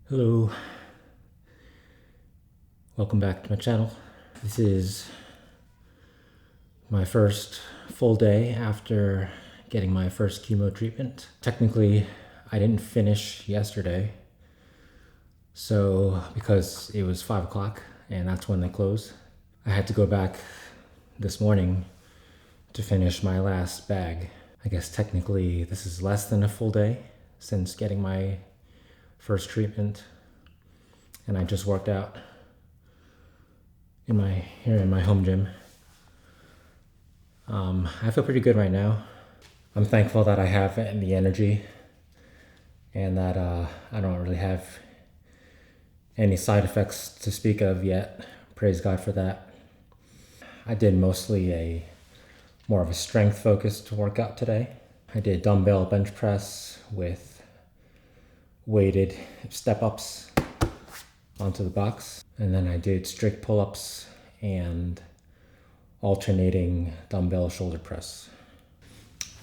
Hello, welcome back to my channel. This is my first full day after getting my first chemo treatment. Technically, I didn't finish yesterday, so because it was 5 o'clock and that's when they close, I had to go back this morning to finish my last bag. I guess technically this is less than a full day since getting my first treatment, and I just worked out here in my home gym. I feel pretty good right now. I'm thankful that I have the energy and that I don't really have any side effects to speak of yet. Praise God for that. I did mostly more of a strength focused workout today. I did dumbbell bench press with weighted step ups onto the box. And then I did strict pull-ups and alternating dumbbell shoulder press.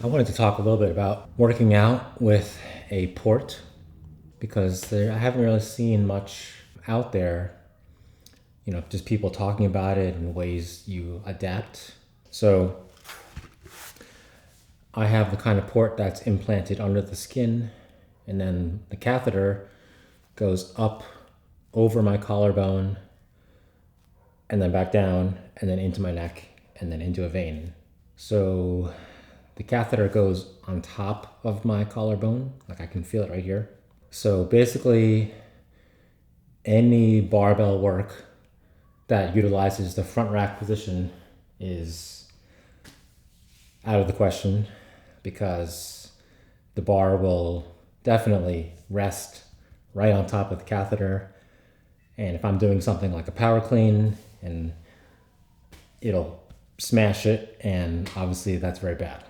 I wanted to talk a little bit about working out with a port because I haven't really seen much out there, just people talking about it and ways you adapt. So I have the kind of port that's implanted under the skin, and then the catheter goes up over my collarbone and then back down and then into my neck and then into a vein. So the catheter goes on top of my collarbone, like I can feel it right here. So basically any barbell work that utilizes the front rack position is out of the question because the bar will definitely rest right on top of the catheter. And if I'm doing something like a power clean, and it'll smash it, and obviously that's very bad.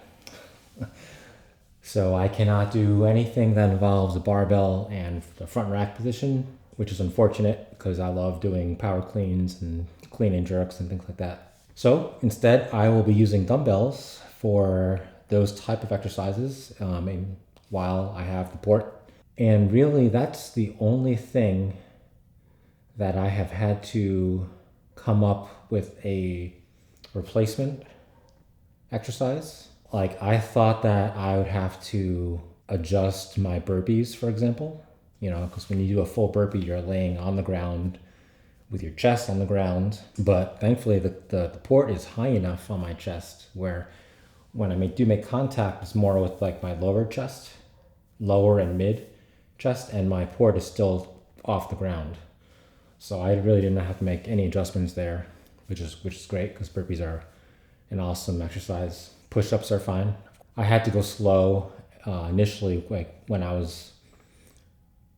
So I cannot do anything that involves a barbell and the front rack position, which is unfortunate because I love doing power cleans and clean and jerks and things like that. So instead, I will be using dumbbells for those type of exercises while I have the port. And really, that's the only thing that I have had to come up with a replacement exercise. Like, I thought that I would have to adjust my burpees, for example, because when you do a full burpee, you're laying on the ground with your chest on the ground. But thankfully, the port is high enough on my chest where when I do make contact, it's more with like my lower chest, lower and mid chest, and my port is still off the ground. So I really didn't have to make any adjustments there, which is great because burpees are an awesome exercise. Push-ups are fine. I had to go slow initially, like when I was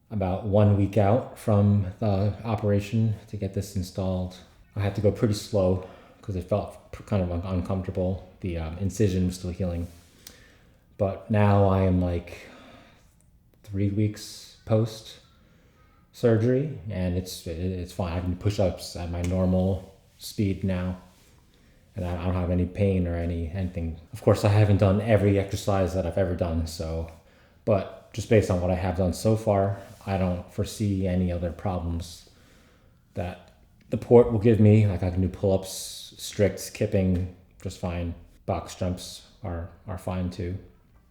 about 1 week out from the operation to get this installed. I had to go pretty slow because it felt kind of uncomfortable. The incision was still healing. But now I am like 3 weeks post surgery, and it's fine. I can do push-ups at my normal speed now, and I don't have any pain or anything. Of course, I haven't done every exercise that I've ever done, but just based on what I have done so far, I don't foresee any other problems that the port will give me. Like I can do pull-ups, strict skipping just fine. Box jumps are fine too.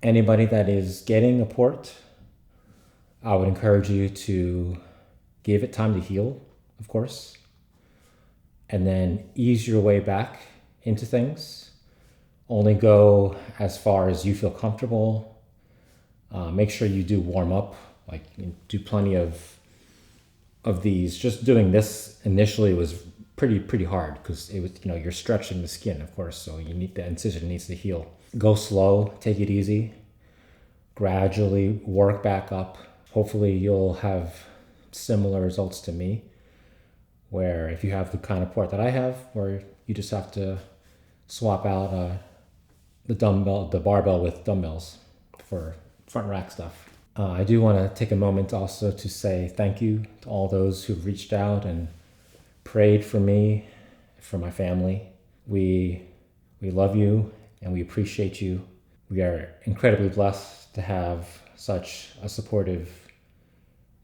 Anybody that is getting a port, I would encourage you to give it time to heal, of course, and then ease your way back into things. Only go as far as you feel comfortable. Make sure you do warm up, like do plenty of these. Just doing this initially was pretty hard because it was, you're stretching the skin, of course, so the incision needs to heal. Go slow, take it easy, gradually work back up. Hopefully you'll have similar results to me, where if you have the kind of port that I have, where you just have to swap out the barbell with dumbbells for front rack stuff. I do want to take a moment also to say thank you to all those who've reached out and prayed for me, for my family. We love you and we appreciate you. We are incredibly blessed to have such a supportive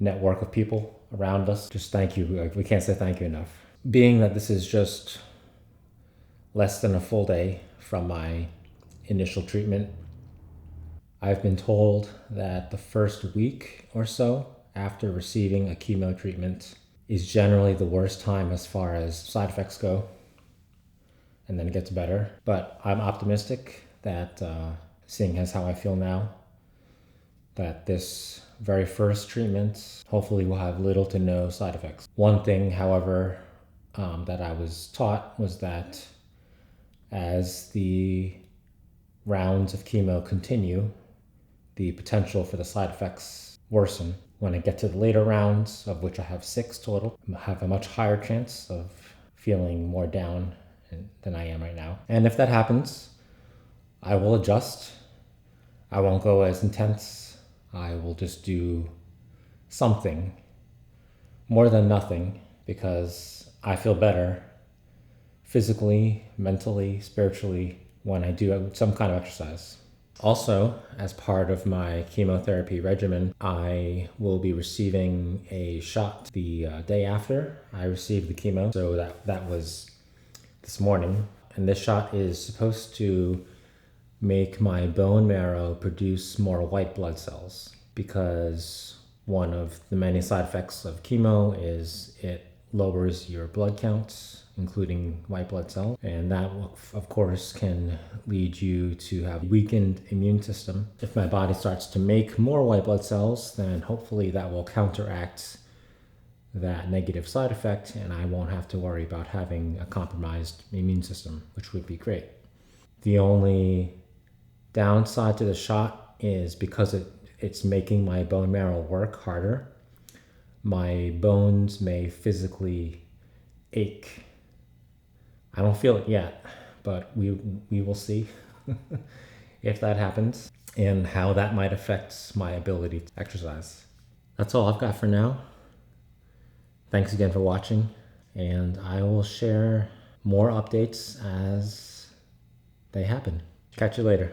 network of people around us. Just thank you. Like, we can't say thank you enough. Being that this is just less than a full day from my initial treatment, I've been told that the first week or so after receiving a chemo treatment is generally the worst time as far as side effects go, and then it gets better. But I'm optimistic that, seeing as how I feel now, that this very first treatment hopefully will have little to no side effects. One thing, however, that I was taught was that as the rounds of chemo continue, the potential for the side effects worsen. When I get to the later rounds, of which I have 6 total, I have a much higher chance of feeling more down than I am right now. And if that happens, I will adjust. I won't go as intense. I will just do something, more than nothing, because I feel better physically, mentally, spiritually when I do some kind of exercise. Also, as part of my chemotherapy regimen, I will be receiving a shot the day after I received the chemo. So that was this morning. And this shot is supposed to make my bone marrow produce more white blood cells, because one of the many side effects of chemo is it lowers your blood counts, including white blood cells, and that of course can lead you to have a weakened immune system. If my body starts to make more white blood cells, then hopefully that will counteract that negative side effect, and I won't have to worry about having a compromised immune system, which would be great. The only downside to the shot is because it's making my bone marrow work harder, my bones may physically ache. I don't feel it yet, but we will see if that happens and how that might affect my ability to exercise. That's all I've got for now. Thanks again for watching, and I will share more updates as they happen. Catch you later.